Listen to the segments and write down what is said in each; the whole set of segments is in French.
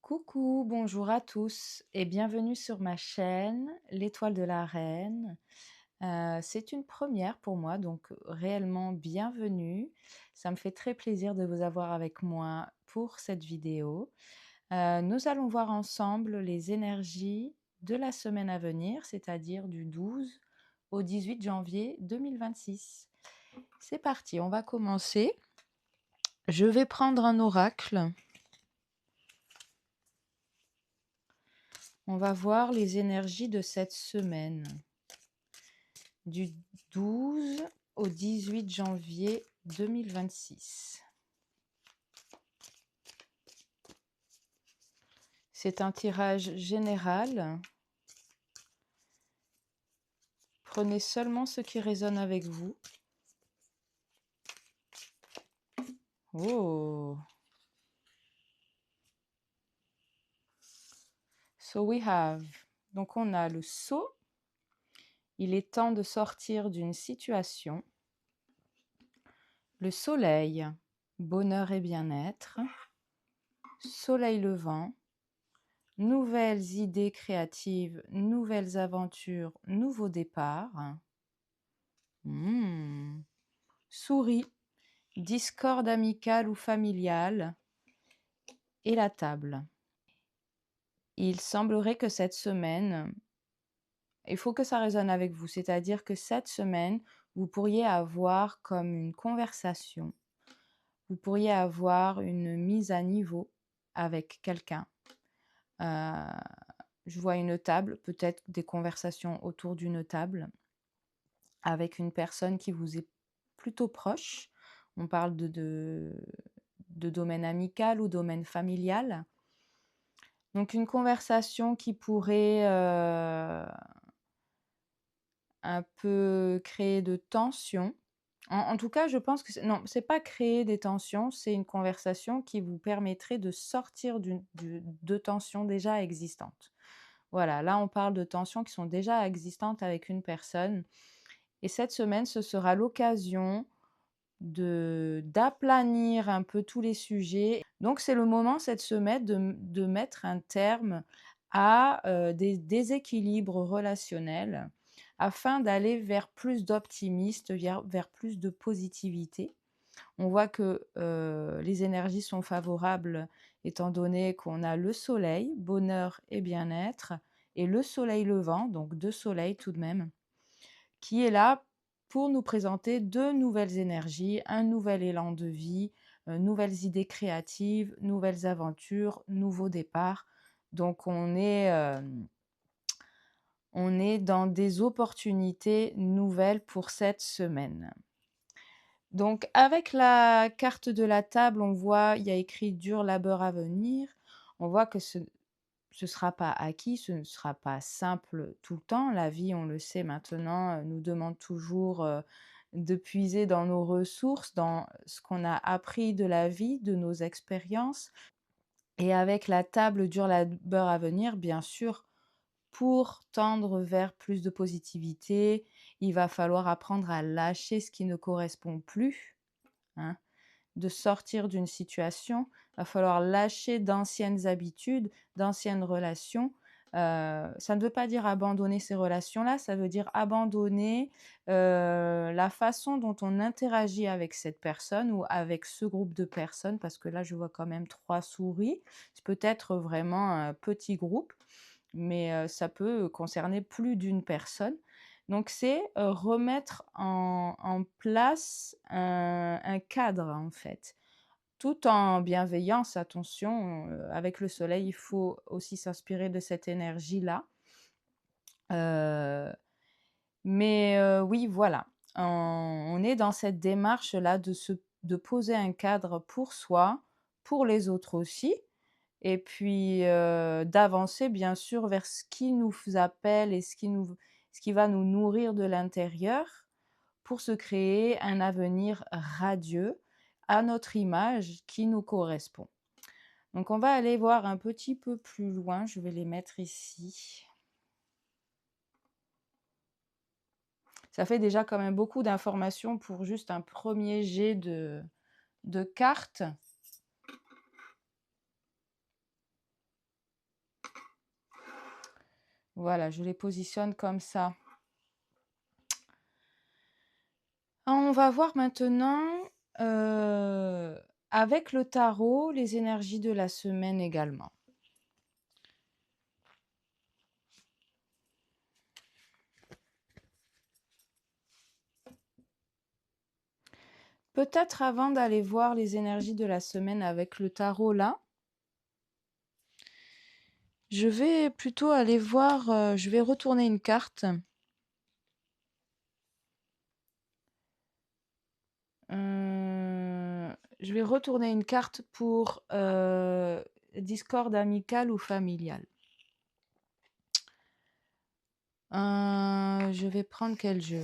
Coucou, bonjour à tous et bienvenue sur ma chaîne, l'Étoile de la Reine. C'est une première pour moi, donc réellement bienvenue. Ça me fait très plaisir de vous avoir avec moi pour cette vidéo. Nous allons voir ensemble les énergies de la semaine à venir, c'est-à-dire du 12 au 18 janvier 2026. C'est parti, on va commencer. Je vais prendre un oracle. On va voir les énergies de cette semaine, du 12 au 18 janvier 2026. C'est un tirage général. Prenez seulement ce qui résonne avec vous. Oh! So we have. Donc on a le sceau. Il est temps de sortir d'une situation. Le soleil, bonheur et bien-être. Soleil levant. Nouvelles idées créatives, nouvelles aventures, nouveaux départs. Souris, discorde amicale ou familiale. Et la table. Il semblerait que cette semaine, il faut que ça résonne avec vous, c'est-à-dire que cette semaine, vous pourriez avoir comme une conversation, vous pourriez avoir une mise à niveau avec quelqu'un. Je vois une table, peut-être des conversations autour d'une table avec une personne qui vous est plutôt proche. On parle de domaine amical ou domaine familial. Donc une conversation qui pourrait un peu créer de tensions. En tout cas, je pense que non, c'est pas créer des tensions, c'est une conversation qui vous permettrait de sortir de tensions déjà existantes. Voilà, là on parle de tensions qui sont déjà existantes avec une personne. Et cette semaine, ce sera l'occasion d'aplanir un peu tous les sujets. Donc c'est le moment cette semaine de mettre un terme à des déséquilibres relationnels afin d'aller vers plus d'optimisme, vers plus de positivité. On voit que les énergies sont favorables étant donné qu'on a le soleil, bonheur et bien-être, et le soleil levant, donc 2 soleils tout de même, qui est là pour nous présenter de nouvelles énergies, un nouvel élan de vie, nouvelles idées créatives, nouvelles aventures, nouveaux départs. Donc on est dans des opportunités nouvelles pour cette semaine. Donc avec la carte de la table, on voit, il y a écrit dur labeur à venir. On voit que ce sera pas acquis, ce ne sera pas simple tout le temps. La vie, on le sait maintenant, nous demande toujours, de puiser dans nos ressources, dans ce qu'on a appris de la vie, de nos expériences. Et avec la table dur labeur à venir, bien sûr, pour tendre vers plus de positivité, il va falloir apprendre à lâcher ce qui ne correspond plus, hein. De sortir d'une situation, il va falloir lâcher d'anciennes habitudes, d'anciennes relations. Ça ne veut pas dire abandonner ces relations-là, ça veut dire abandonner, la façon dont on interagit avec cette personne ou avec ce groupe de personnes, parce que là, je vois quand même 3 souris. C'est peut-être vraiment un petit groupe, mais ça peut concerner plus d'une personne. Donc c'est, remettre en place un cadre, en fait. Tout en bienveillance, attention, avec le soleil, il faut aussi s'inspirer de cette énergie-là. Heu, mais oui, voilà, on est dans cette démarche-là de poser un cadre pour soi, pour les autres aussi et puis, d'avancer bien sûr vers ce qui nous appelle et ce qui va nous nourrir de l'intérieur pour se créer un avenir radieux à notre image qui nous correspond. Donc on va aller voir un petit peu plus loin, je vais les mettre ici. Ça fait déjà quand même beaucoup d'informations pour juste un premier jet de cartes. Voilà, je les positionne comme ça. On va voir maintenant, avec le tarot, les énergies de la semaine également. Peut-être avant d'aller voir les énergies de la semaine avec le tarot là, je vais plutôt aller voir, je vais retourner une carte. Je vais retourner une carte pour discorde amical ou familial. Je vais prendre quel jeu?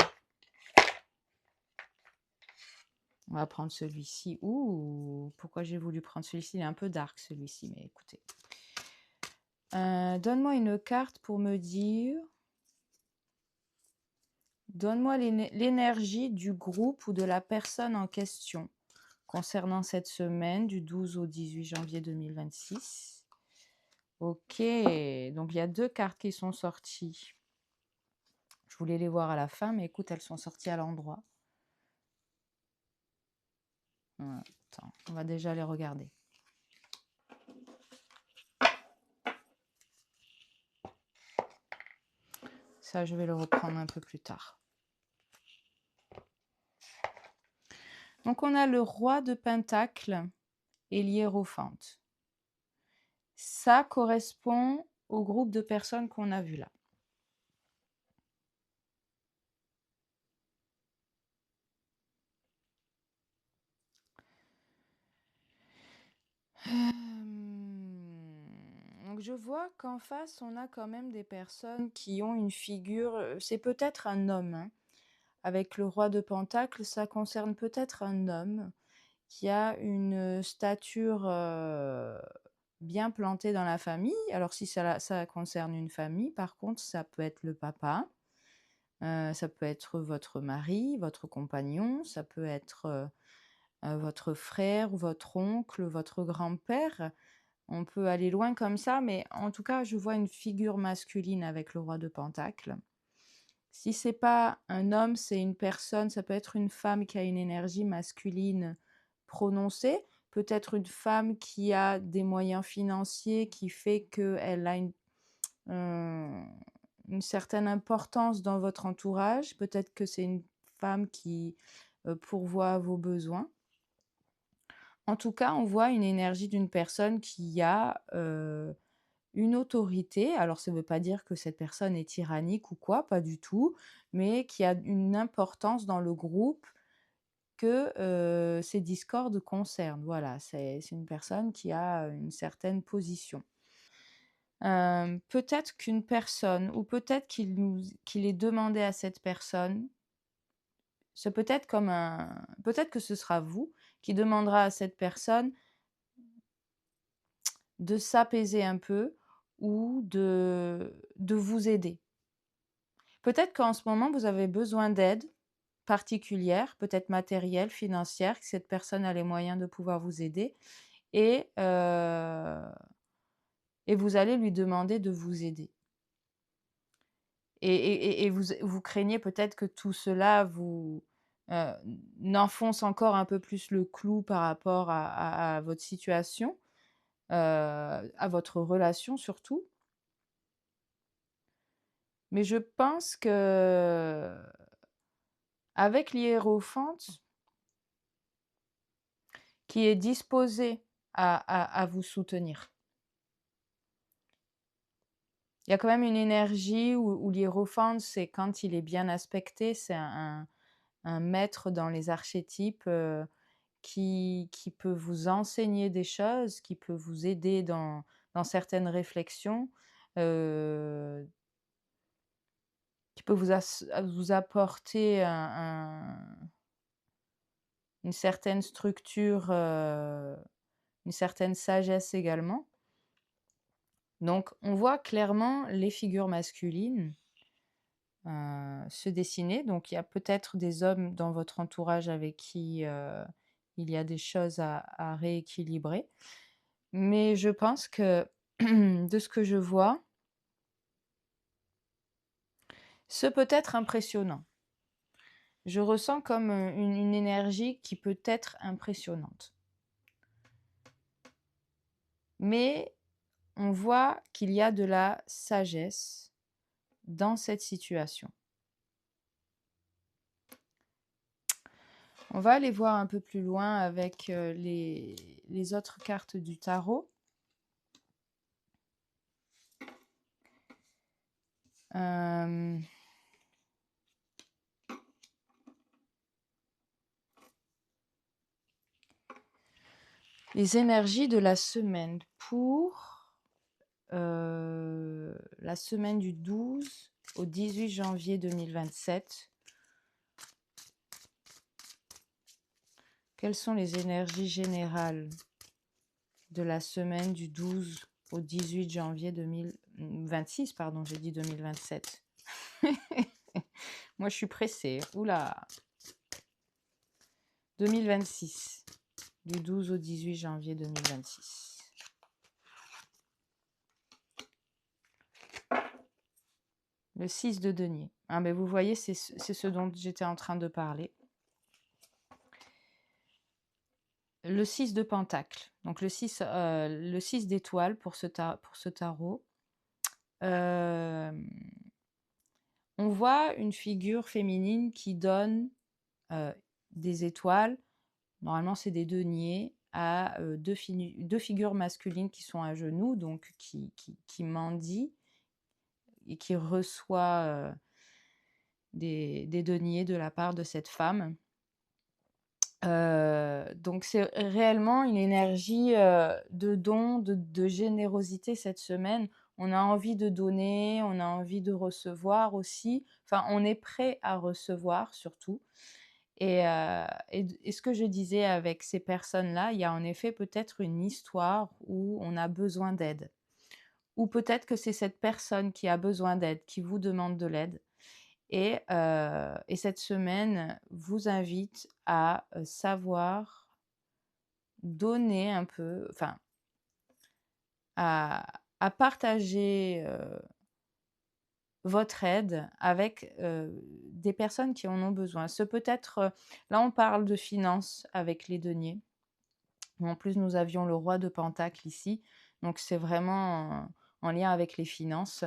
On va prendre celui-ci. Ouh, pourquoi j'ai voulu prendre celui-ci? Il est un peu dark celui-ci, mais écoutez. Donne-moi une carte pour me dire... Donne-moi l'énergie du groupe ou de la personne en question concernant cette semaine du 12 au 18 janvier 2026. Ok, donc il y a 2 cartes qui sont sorties. Je voulais les voir à la fin, mais écoute, elles sont sorties à l'endroit. Attends, on va déjà les regarder. Ça, je vais le reprendre un peu plus tard. Donc, on a le roi de Pentacle et l'hiérophante. Ça correspond au groupe de personnes qu'on a vu là. Donc je vois qu'en face, on a quand même des personnes qui ont une figure, c'est peut-être un homme, hein. Avec le roi de Pentacle, ça concerne peut-être un homme qui a une stature bien plantée dans la famille. Alors si ça concerne une famille, par contre, ça peut être le papa, ça peut être votre mari, votre compagnon, ça peut être votre frère ou votre oncle, votre grand-père. On peut aller loin comme ça, mais en tout cas, je vois une figure masculine avec le roi de Pentacle. Si c'est pas un homme, c'est une personne, ça peut être une femme qui a une énergie masculine prononcée, peut-être une femme qui a des moyens financiers qui fait qu'elle a une certaine importance dans votre entourage, peut-être que c'est une femme qui pourvoit à vos besoins. En tout cas, on voit une énergie d'une personne qui a une autorité. Alors, ça ne veut pas dire que cette personne est tyrannique ou quoi, pas du tout, mais qui a une importance dans le groupe que ces discordes concernent. Voilà, c'est une personne qui a une certaine position. Peut-être qu'une personne, ou peut-être qu'il est demandé à cette personne, c'est peut-être comme peut-être que ce sera vous qui demandera à cette personne de s'apaiser un peu ou de vous aider. Peut-être qu'en ce moment, vous avez besoin d'aide particulière, peut-être matérielle, financière, que cette personne a les moyens de pouvoir vous aider et vous allez lui demander de vous aider. Et vous craignez peut-être que tout cela vous n'enfonce encore un peu plus le clou par rapport à votre situation, à votre relation surtout. Mais je pense que avec l'hiérophante qui est disposé à vous soutenir. Il y a quand même une énergie où l'hiérophante, c'est quand il est bien aspecté, c'est un maître dans les archétypes qui peut vous enseigner des choses, qui peut vous aider dans certaines réflexions, qui peut vous apporter une certaine structure, une certaine sagesse également. Donc on voit clairement les figures masculines se dessiner. Donc il y a peut-être des hommes dans votre entourage avec qui il y a des choses à rééquilibrer. Mais je pense que de ce que je vois, Ce peut être impressionnant. Je ressens comme une énergie qui peut être impressionnante. Mais on voit qu'il y a de la sagesse dans cette situation. On va aller voir un peu plus loin avec les autres cartes du tarot. Les énergies de la semaine pour la semaine du 12 au 18 janvier 2027. Quelles sont les énergies générales de la semaine du 12 au 18 janvier 2026, pardon, j'ai dit 2027. Moi, je suis pressée. Oula. 2026, du 12 au 18 janvier 2026. Le 6 de denier. Ah, mais vous voyez, c'est ce dont j'étais en train de parler. Le 6 de pentacle. Donc le 6 d'étoiles pour ce tarot. On voit une figure féminine qui donne des étoiles. Normalement, c'est des deniers à deux figures masculines qui sont à genoux, donc qui mendient et qui reçoit des deniers de la part de cette femme. Donc c'est réellement une énergie de don, de générosité cette semaine. On a envie de donner, on a envie de recevoir aussi. Enfin, on est prêt à recevoir surtout. Et ce que je disais avec ces personnes-là, il y a en effet peut-être une histoire où on a besoin d'aide. Ou peut-être que c'est cette personne qui a besoin d'aide, qui vous demande de l'aide. Et cette semaine vous invite à savoir donner un peu, enfin, à partager votre aide avec des personnes qui en ont besoin. Ce peut être, là on parle de finances avec les deniers. En plus, nous avions le roi de Pentacle ici, donc c'est vraiment en lien avec les finances.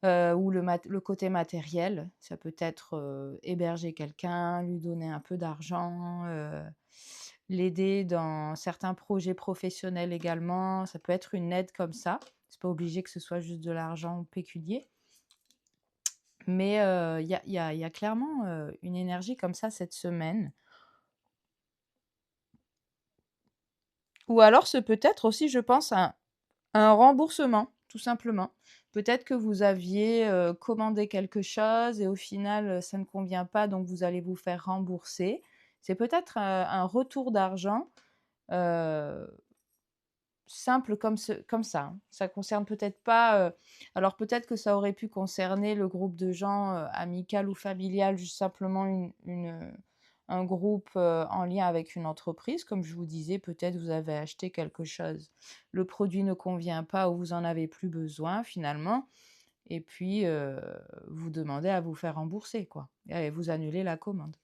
Ou le côté matériel, ça peut être héberger quelqu'un, lui donner un peu d'argent, l'aider dans certains projets professionnels également. Ça peut être une aide comme ça. C'est pas obligé que ce soit juste de l'argent pécunier. Mais il y a clairement une énergie comme ça cette semaine. Ou alors ce peut être aussi, je pense, un remboursement, tout simplement. Peut-être que vous aviez commandé quelque chose et au final, ça ne convient pas, donc vous allez vous faire rembourser. C'est peut-être un retour d'argent simple comme ça, hein. Ça concerne peut-être pas, alors peut-être que ça aurait pu concerner le groupe de gens, amical ou familial, juste simplement un groupe, en lien avec une entreprise. Comme je vous disais, peut-être vous avez acheté quelque chose, le produit ne convient pas ou vous en avez plus besoin finalement et puis, vous demandez à vous faire rembourser quoi et vous annulez la commande.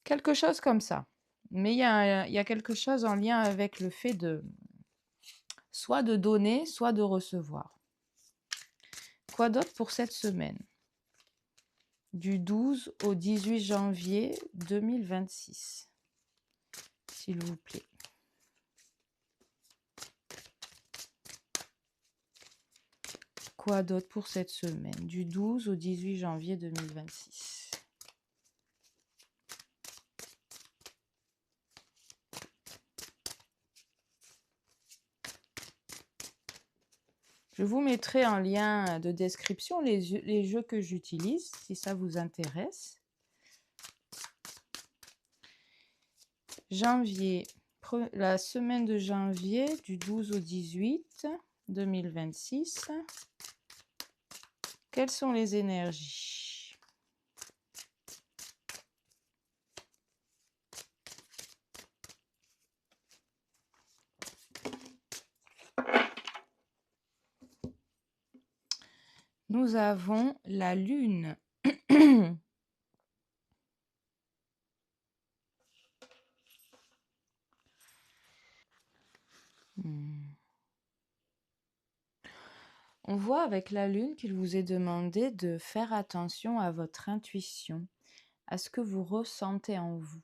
Quelque chose comme ça. Mais il y a quelque chose en lien avec le fait de soit de donner, soit de recevoir. Quoi d'autre pour cette semaine? Du 12 au 18 janvier 2026, s'il vous plaît. Quoi d'autre pour cette semaine? Du 12 au 18 janvier 2026. Je vous mettrai en lien de description les jeux que j'utilise, si ça vous intéresse. Janvier, la semaine de janvier, du 12 au 18 2026. Quelles sont les énergies? Nous avons la lune. Hmm. On voit avec la lune qu'il vous est demandé de faire attention à votre intuition, à ce que vous ressentez en vous.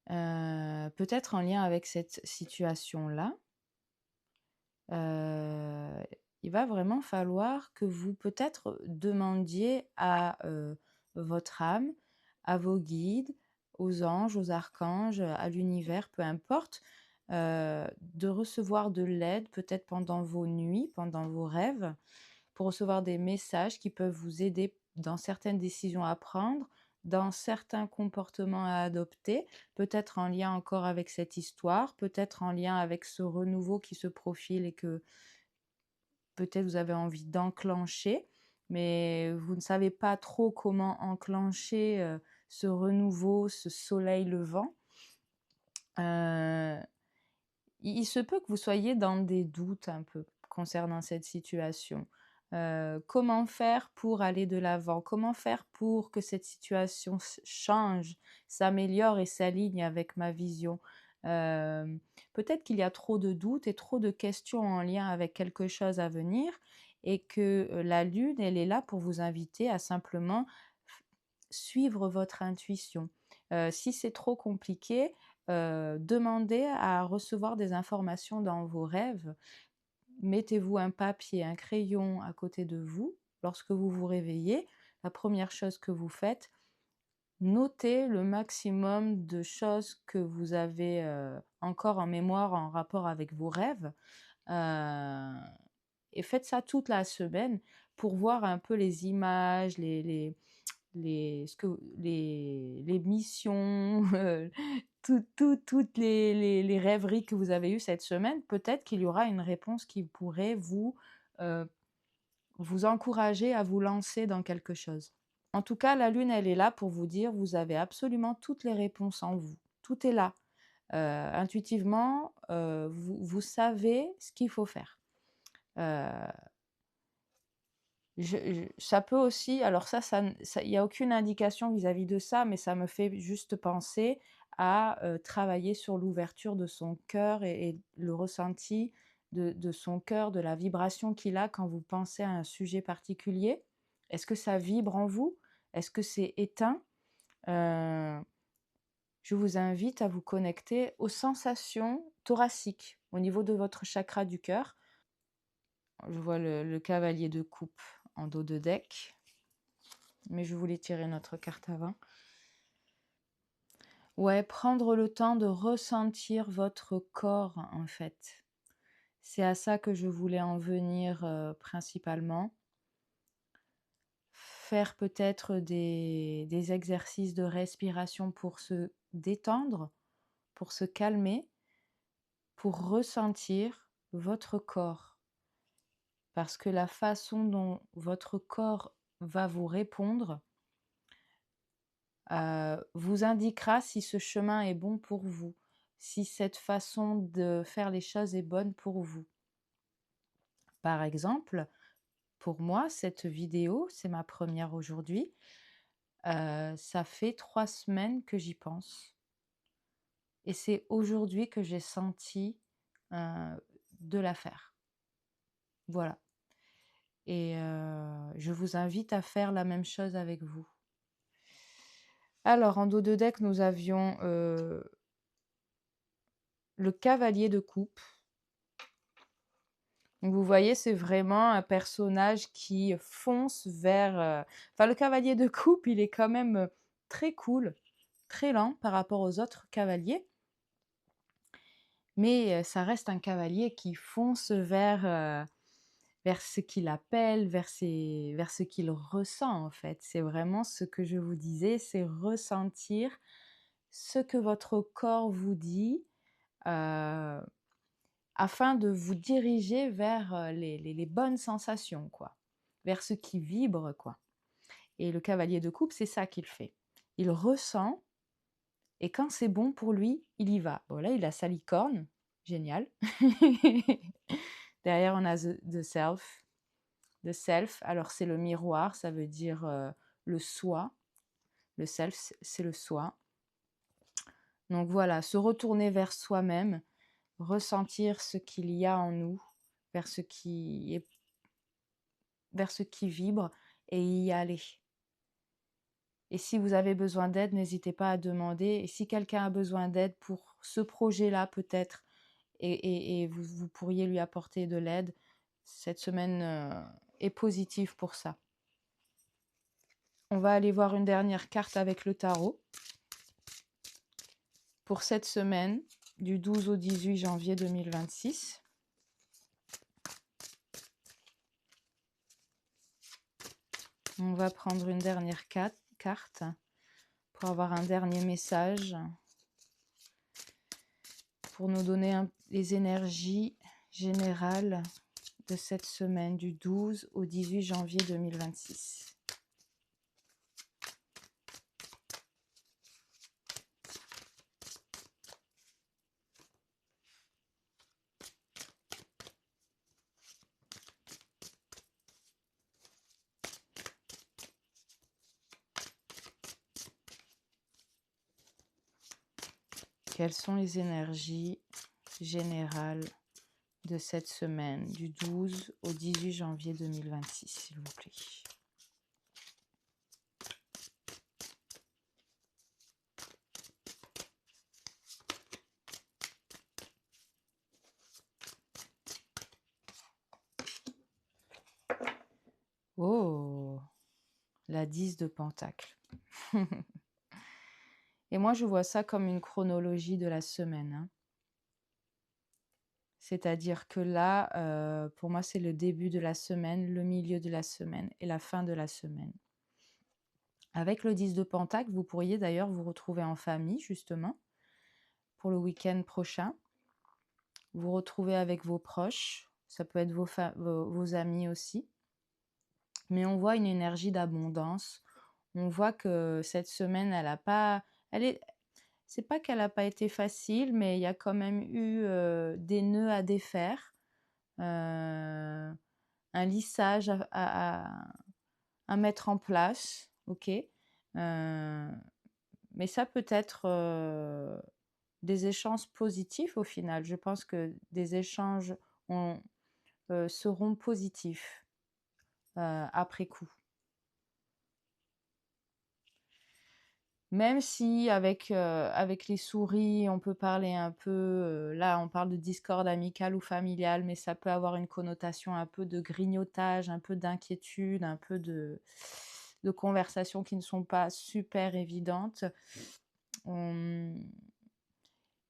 Peut-être en lien avec cette situation-là, il va vraiment falloir que vous peut-être demandiez à votre âme, à vos guides, aux anges, aux archanges, à l'univers, peu importe, de recevoir de l'aide peut-être pendant vos nuits, pendant vos rêves, pour recevoir des messages qui peuvent vous aider dans certaines décisions à prendre, dans certains comportements à adopter, peut-être en lien encore avec cette histoire, peut-être en lien avec ce renouveau qui se profile et que peut-être vous avez envie d'enclencher, mais vous ne savez pas trop comment enclencher ce renouveau, ce soleil levant. Il se peut que vous soyez dans des doutes un peu concernant cette situation. Comment faire pour aller de l'avant? Comment faire pour que cette situation change, s'améliore et s'aligne avec ma vision? Euh, Peut-être qu'il y a trop de doutes et trop de questions en lien avec quelque chose à venir et que la lune, elle est là pour vous inviter à simplement suivre votre intuition. Si c'est trop compliqué, demandez à recevoir des informations dans vos rêves. Mettez-vous un papier, un crayon à côté de vous. Lorsque vous vous réveillez, la première chose que vous faites, notez le maximum de choses que vous avez encore en mémoire en rapport avec vos rêves. Euh, et faites ça toute la semaine pour voir un peu les images, les missions, toutes les rêveries que vous avez eues cette semaine. Peut-être qu'il y aura une réponse qui pourrait euh, vous encourager à vous lancer dans quelque chose. En tout cas, la lune, elle est là pour vous dire, vous avez absolument toutes les réponses en vous. Tout est là. Intuitivement, vous savez ce qu'il faut faire. Ça peut aussi, alors il n'y a aucune indication vis-à-vis de ça, mais ça me fait juste penser à travailler sur l'ouverture de son cœur et le ressenti de son cœur, de la vibration qu'il a quand vous pensez à un sujet particulier. Est-ce que ça vibre en vous? Est-ce que c'est éteint? Je vous invite à vous connecter aux sensations thoraciques au niveau de votre chakra du cœur. Je vois le cavalier de coupe en dos de deck, mais je voulais tirer notre carte avant. Ouais, prendre le temps de ressentir votre corps, en fait. C'est à ça que je voulais en venir principalement. Faire peut-être des exercices de respiration pour se détendre, pour se calmer, pour ressentir votre corps. Parce que la façon dont votre corps va vous répondre vous indiquera si ce chemin est bon pour vous, si cette façon de faire les choses est bonne pour vous. Par exemple, pour moi, cette vidéo, c'est ma première aujourd'hui. Ça fait 3 semaines que j'y pense. Et c'est aujourd'hui que j'ai senti de la faire. Voilà. Et je vous invite à faire la même chose avec vous. Alors, en dos de deck, nous avions le cavalier de coupe. Donc, vous voyez, c'est vraiment un personnage qui fonce vers... Enfin, le cavalier de coupe, il est quand même très cool, très lent par rapport aux autres cavaliers. Mais ça reste un cavalier qui fonce vers ce qu'il appelle, vers ce qu'il ressent, en fait. C'est vraiment ce que je vous disais, c'est ressentir ce que votre corps vous dit, afin de vous diriger vers les bonnes sensations, quoi, vers ce qui vibre, quoi. Et le cavalier de coupe, c'est ça qu'il fait. Il ressent, et quand c'est bon pour lui, il y va. Bon, là, il a sa licorne, génial. Derrière, on a the Self. The self, alors c'est le miroir, ça veut dire le soi. Le self, c'est le soi. Donc voilà, se retourner vers soi-même, ressentir ce qu'il y a en nous, vers ce qui vibre et y aller. Et si vous avez besoin d'aide, n'hésitez pas à demander. Et si quelqu'un a besoin d'aide pour ce projet-là, peut-être, et vous pourriez lui apporter de l'aide, cette semaine est positive pour ça. On va aller voir une dernière carte avec le tarot. Pour cette semaine, du 12 au 18 janvier 2026. On va prendre une dernière carte pour avoir un dernier message, pour nous donner les énergies générales de cette semaine, du 12 au 18 janvier 2026. Quelles sont les énergies générales de cette semaine, du 12 au 18 janvier 2026, s'il vous plaît? Oh, la 10 de Pentacle. Et moi, je vois ça comme une chronologie de la semaine, hein. C'est-à-dire que là, pour moi, c'est le début de la semaine, le milieu de la semaine et la fin de la semaine. Avec le 10 de Pentacle, vous pourriez d'ailleurs vous retrouver en famille, justement, pour le week-end prochain. Vous retrouver avec vos proches, ça peut être vos amis aussi. Mais on voit une énergie d'abondance. On voit que cette semaine, elle a pas... C'est pas qu'elle n'a pas été facile, mais il y a quand même eu des nœuds à défaire, un lissage à mettre en place, ok. Mais ça peut être des échanges positifs au final. Je pense que des échanges seront positifs après coup. Même si avec les souris, on peut parler un peu, là on parle de discorde amical ou familial, mais ça peut avoir une connotation un peu de grignotage, un peu d'inquiétude, un peu de conversations qui ne sont pas super évidentes.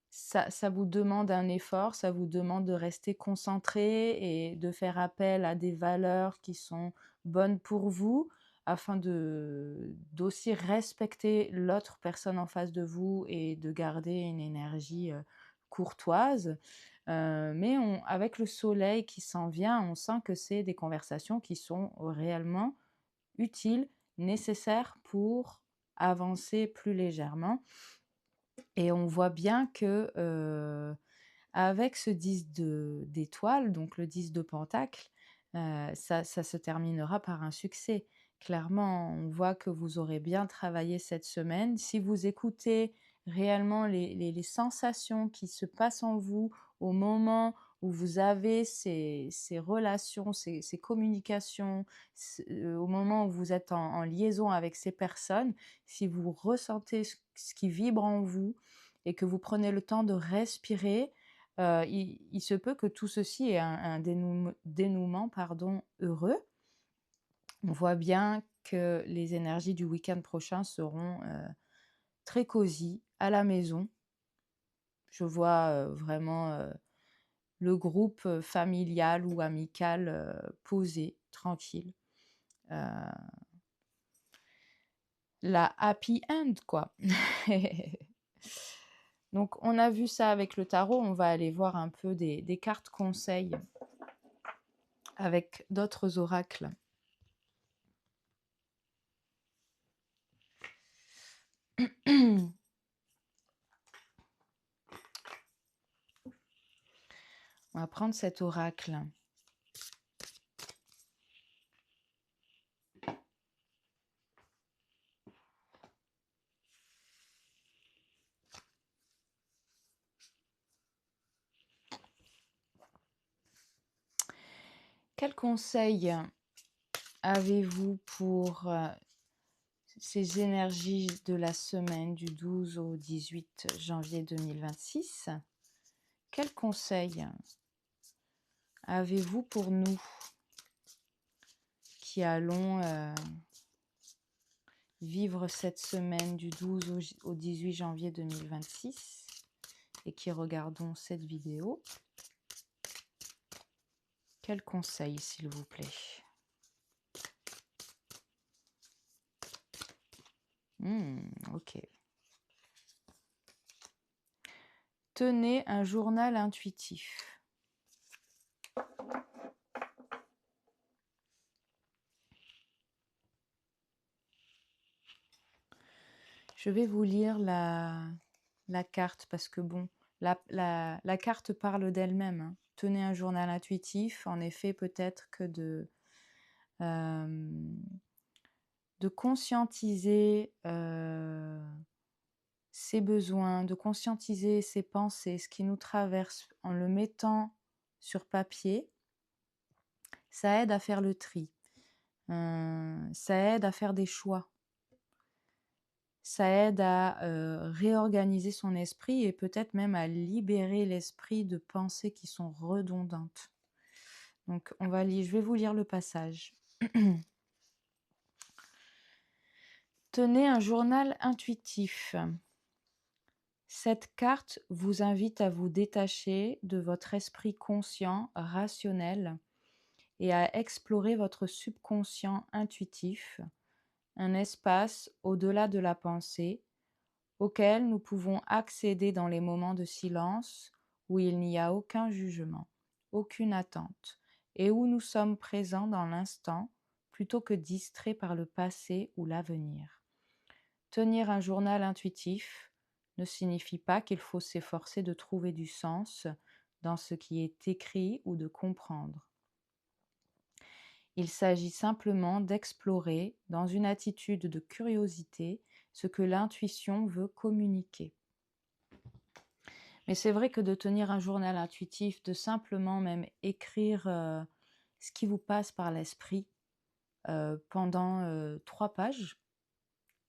Ça vous demande un effort, ça vous demande de rester concentré et de faire appel à des valeurs qui sont bonnes pour vous, afin d'aussi respecter l'autre personne en face de vous et de garder une énergie courtoise. Mais avec le soleil qui s'en vient, on sent que c'est des conversations qui sont réellement utiles, nécessaires pour avancer plus légèrement. Et on voit bien que avec ce 10 d'étoiles, donc le 10 de pentacle, ça se terminera par un succès. Clairement, on voit que vous aurez bien travaillé cette semaine. Si vous écoutez réellement les sensations qui se passent en vous au moment où vous avez ces relations, ces communications, au moment où vous êtes en liaison avec ces personnes, si vous ressentez ce qui vibre en vous et que vous prenez le temps de respirer, il se peut que tout ceci ait un dénouement heureux. On voit bien que les énergies du week-end prochain seront très cosy, à la maison. Je vois vraiment le groupe familial ou amical posé, tranquille. La happy end, quoi. Donc, on a vu ça avec le tarot. On va aller voir un peu des cartes conseils avec d'autres oracles. On va prendre cet oracle. Quels conseils avez-vous pour ces énergies de la semaine du 12 au 18 janvier 2026? Quels conseils avez-vous pour nous qui allons vivre cette semaine du 12 au 18 janvier 2026 et qui regardons cette vidéo? Quels conseils, s'il vous plaît? Ok. Tenez un journal intuitif. Je vais vous lire la carte parce que bon, la carte parle d'elle-même, hein. Tenez un journal intuitif, en effet, peut-être que de conscientiser ses besoins, de conscientiser ses pensées, ce qui nous traverse en le mettant sur papier, ça aide à faire le tri, ça aide à faire des choix, ça aide à réorganiser son esprit et peut-être même à libérer l'esprit de pensées qui sont redondantes. Donc je vais vous lire le passage. Tenez un journal intuitif. Cette carte vous invite à vous détacher de votre esprit conscient, rationnel, et à explorer votre subconscient intuitif, un espace au-delà de la pensée, auquel nous pouvons accéder dans les moments de silence où il n'y a aucun jugement, aucune attente, et où nous sommes présents dans l'instant plutôt que distraits par le passé ou l'avenir. Tenir un journal intuitif ne signifie pas qu'il faut s'efforcer de trouver du sens dans ce qui est écrit ou de comprendre. Il s'agit simplement d'explorer, dans une attitude de curiosité, ce que l'intuition veut communiquer. Mais c'est vrai que de tenir un journal intuitif, de simplement même écrire ce qui vous passe par l'esprit pendant 3 pages,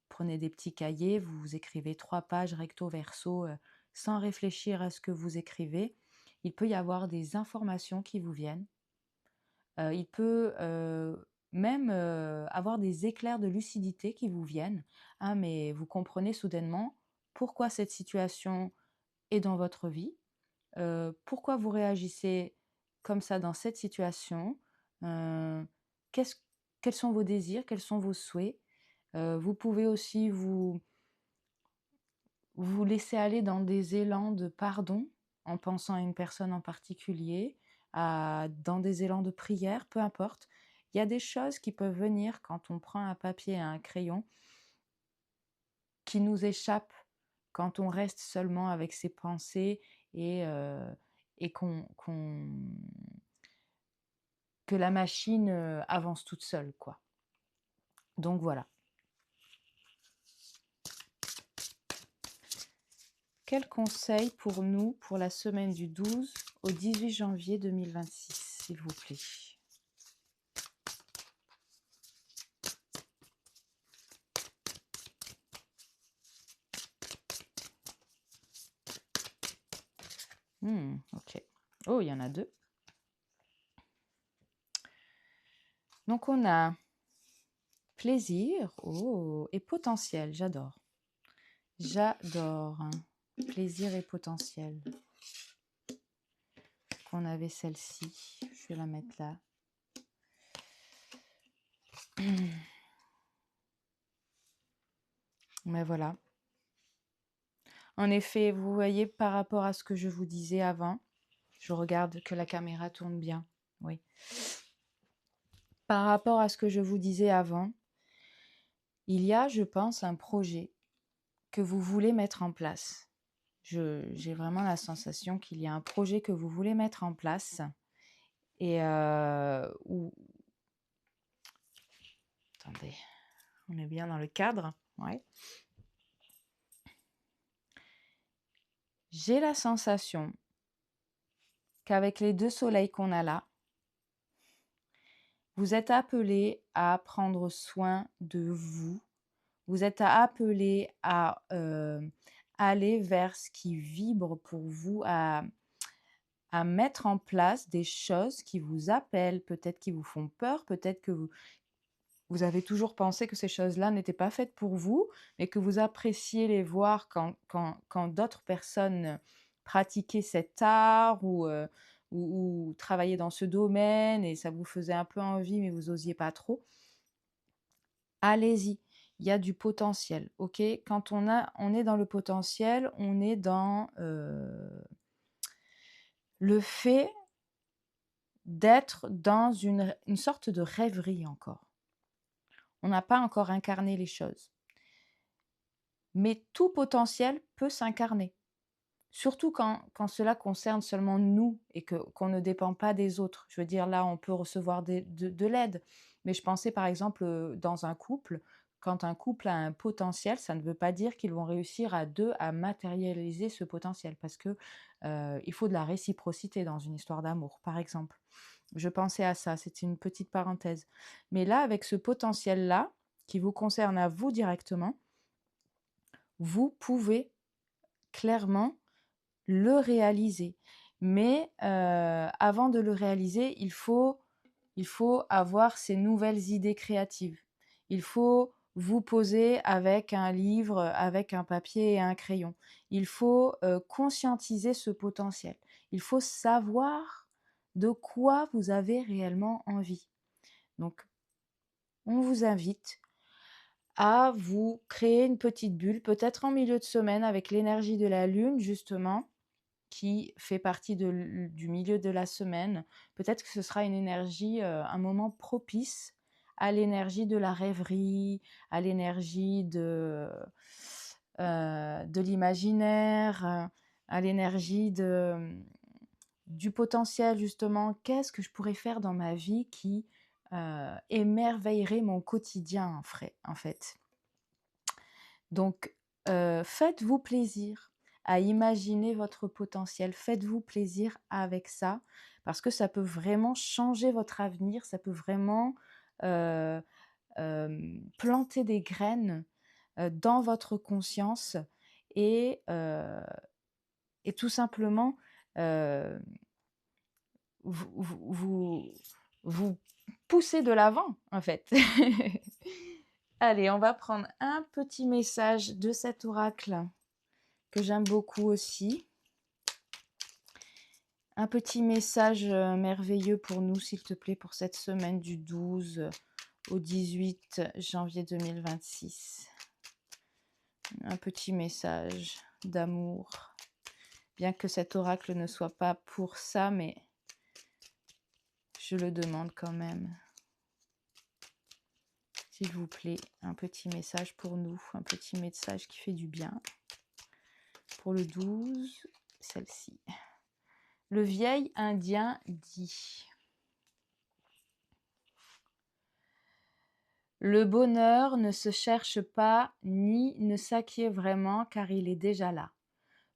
prenez des petits cahiers, vous écrivez 3 pages recto verso sans réfléchir à ce que vous écrivez. Il peut y avoir des informations qui vous viennent. Il peut même avoir des éclairs de lucidité qui vous viennent. Ah, mais vous comprenez soudainement pourquoi cette situation est dans votre vie, pourquoi vous réagissez comme ça dans cette situation, quels sont vos désirs, quels sont vos souhaits. Vous pouvez aussi vous laisser aller dans des élans de pardon en pensant à une personne en particulier, dans des élans de prière, peu importe. Il y a des choses qui peuvent venir quand on prend un papier et un crayon qui nous échappent quand on reste seulement avec ses pensées et que la machine avance toute seule, quoi. Donc voilà. Quel conseil pour nous pour la semaine du 12 au 18 janvier 2026, s'il vous plaît? Ok. Oh, il y en a 2. Donc on a plaisir et potentiel, j'adore. J'adore. Plaisir et potentiel. On avait celle-ci, je vais la mettre là. Mais voilà. En effet, vous voyez par rapport à ce que je vous disais avant, je regarde que la caméra tourne bien. Oui. Par rapport à ce que je vous disais avant, il y a, je pense, un projet que vous voulez mettre en place. J'ai vraiment la sensation qu'il y a un projet que vous voulez mettre en place et attendez, on est bien dans le cadre, ouais. J'ai la sensation qu'avec les 2 soleils qu'on a là, Vous êtes appelé à prendre soin de vous. Vous êtes appelé à aller vers ce qui vibre pour vous, à mettre en place des choses qui vous appellent, peut-être qui vous font peur, peut-être que vous avez toujours pensé que ces choses-là n'étaient pas faites pour vous, mais que vous appréciez les voir quand d'autres personnes pratiquaient cet art ou travaillaient dans ce domaine et ça vous faisait un peu envie, mais vous osiez pas trop. Allez-y, il y a du potentiel, OK? Quand on est dans le potentiel, on est dans, le fait d'être dans une sorte de rêverie encore. On n'a pas encore incarné les choses. Mais tout potentiel peut s'incarner, surtout quand cela concerne seulement nous et qu'on ne dépend pas des autres. Je veux dire, là, on peut recevoir de l'aide, mais je pensais par exemple dans un couple, quand un couple a un potentiel, ça ne veut pas dire qu'ils vont réussir à deux à matérialiser ce potentiel, parce que il faut de la réciprocité dans une histoire d'amour, par exemple. Je pensais à ça, c'était une petite parenthèse. Mais là, avec ce potentiel-là, qui vous concerne à vous directement, vous pouvez clairement le réaliser. Mais avant de le réaliser, il faut avoir ces nouvelles idées créatives. Il faut vous poser avec un livre, avec un papier et un crayon. Il faut conscientiser ce potentiel. Il faut savoir de quoi vous avez réellement envie. Donc, on vous invite à vous créer une petite bulle, peut-être en milieu de semaine avec l'énergie de la lune, justement, qui fait partie du milieu de la semaine. Peut-être que ce sera une énergie, un moment propice à l'énergie de la rêverie, à l'énergie de l'imaginaire, à l'énergie du potentiel justement. Qu'est-ce que je pourrais faire dans ma vie qui émerveillerait mon quotidien en fait. Donc, faites-vous plaisir à imaginer votre potentiel. Faites-vous plaisir avec ça, parce que ça peut vraiment changer votre avenir, ça peut vraiment planter des graines dans votre conscience et, euh, et tout simplement euh, vous, vous pousser de l'avant, en fait. Allez, on va prendre un petit message de cet oracle que j'aime beaucoup aussi. Un petit message merveilleux pour nous, s'il te plaît, pour cette semaine du 12 au 18 janvier 2026. Un petit message d'amour. Bien que cet oracle ne soit pas pour ça, mais je le demande quand même. S'il vous plaît, un petit message pour nous, un petit message qui fait du bien. Pour le 12, celle-ci. Le vieil indien dit: le bonheur ne se cherche pas ni ne s'acquiert vraiment, car il est déjà là,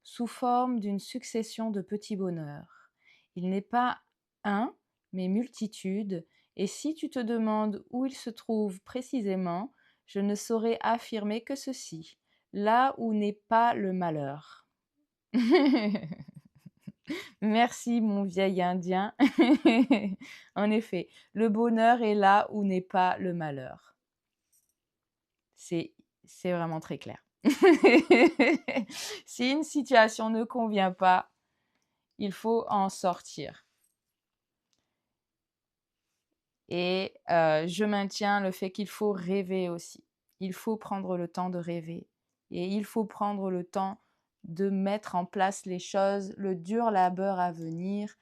sous forme d'une succession de petits bonheurs. Il n'est pas un, mais multitude, et si tu te demandes où il se trouve précisément, je ne saurais affirmer que ceci: là où n'est pas le malheur. Merci mon vieil indien. En effet, le bonheur est là où n'est pas le malheur. C'est vraiment très clair. Si une situation ne convient pas, il faut en sortir. Et je maintiens le fait qu'il faut rêver aussi. Il faut prendre le temps de rêver. Et il faut prendre le temps de mettre en place les choses, le dur labeur à venir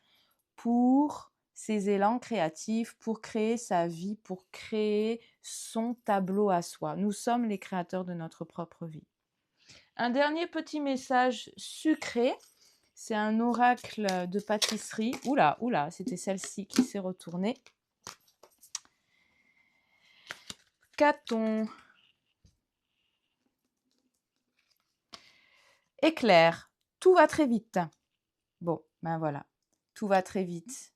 pour ces élans créatifs, pour créer sa vie, pour créer son tableau à soi. Nous sommes les créateurs de notre propre vie. Un dernier petit message sucré, c'est un oracle de pâtisserie. Oula, c'était celle-ci qui s'est retournée. Qu'a-t-on? Éclair, tout va très vite. Bon, ben voilà, tout va très vite.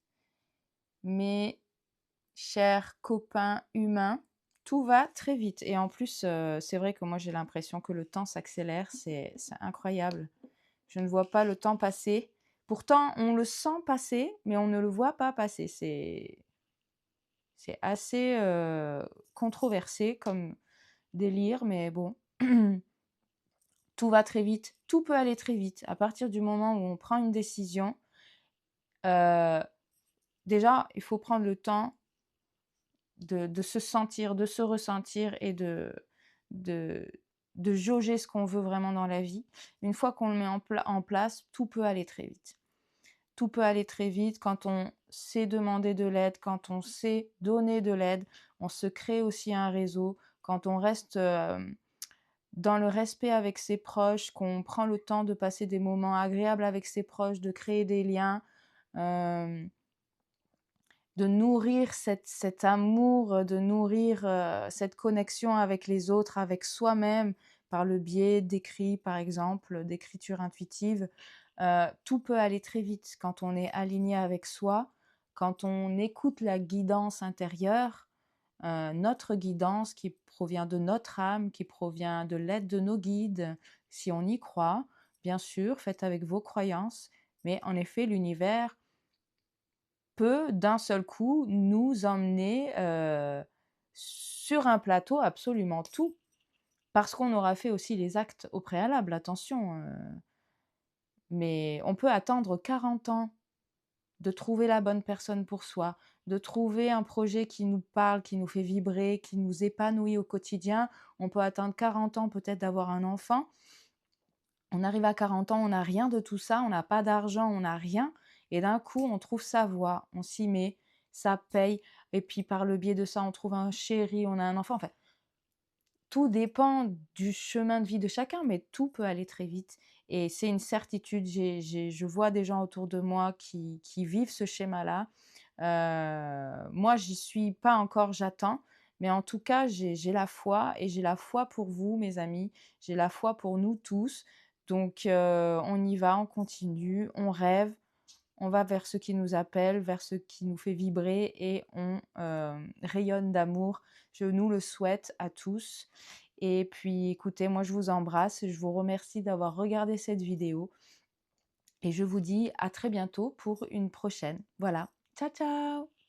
Mais chers copains humains, tout va très vite et en plus, c'est vrai que moi j'ai l'impression que le temps s'accélère, c'est incroyable. Je ne vois pas le temps passer. Pourtant, on le sent passer, mais on ne le voit pas passer. C'est assez, controversé comme délire, mais bon. Tout va très vite, tout peut aller très vite. À partir du moment où on prend une décision, heu, déjà, il faut prendre le temps de se sentir, de se ressentir et de de jauger ce qu'on veut vraiment dans la vie. Une fois qu'on le met en place, tout peut aller très vite. Tout peut aller très vite quand on sait demander de l'aide, quand on sait donner de l'aide. On se crée aussi un réseau. Quand on reste, dans le respect avec ses proches, qu'on prend le temps de passer des moments agréables avec ses proches, de créer des liens, hem de nourrir cet amour, de nourrir, cette connexion avec les autres, avec soi-même, par le biais d'écrits, par exemple, d'écriture intuitive. Tout peut aller très vite quand on est aligné avec soi, quand on écoute la guidance intérieure, notre guidance qui provient de notre âme, qui provient de l'aide de nos guides, si on y croit. Bien sûr, faites avec vos croyances, mais en effet, l'univers peut d'un seul coup nous emmener, sur un plateau absolument tout, parce qu'on aura fait aussi les actes au préalable, attention, mais on peut attendre 40 ans de trouver la bonne personne pour soi, de trouver un projet qui nous parle, qui nous fait vibrer, qui nous épanouit au quotidien. On peut attendre 40 ans peut-être d'avoir un enfant. On arrive à 40 ans, on n'a rien de tout ça, on n'a pas d'argent, on n'a rien et d'un coup, on trouve sa voie, on s'y met, ça paye et puis par le biais de ça, on trouve un chéri, on a un enfant. Enfin, tout dépend du chemin de vie de chacun, mais tout peut aller très vite et c'est une certitude. Je vois des gens autour de moi qui vivent ce schéma-là. Moi, j'y suis pas encore, j'attends, mais en tout cas, j'ai la foi et j'ai la foi pour vous, mes amis. J'ai la foi pour nous tous. Donc, on y va, on continue, on rêve, on va vers ce qui nous appelle, vers ce qui nous fait vibrer et on, rayonne d'amour. Je nous le souhaite à tous et puis écoutez, moi je vous embrasse, je vous remercie d'avoir regardé cette vidéo et je vous dis à très bientôt pour une prochaine. Voilà. Ciao, ciao!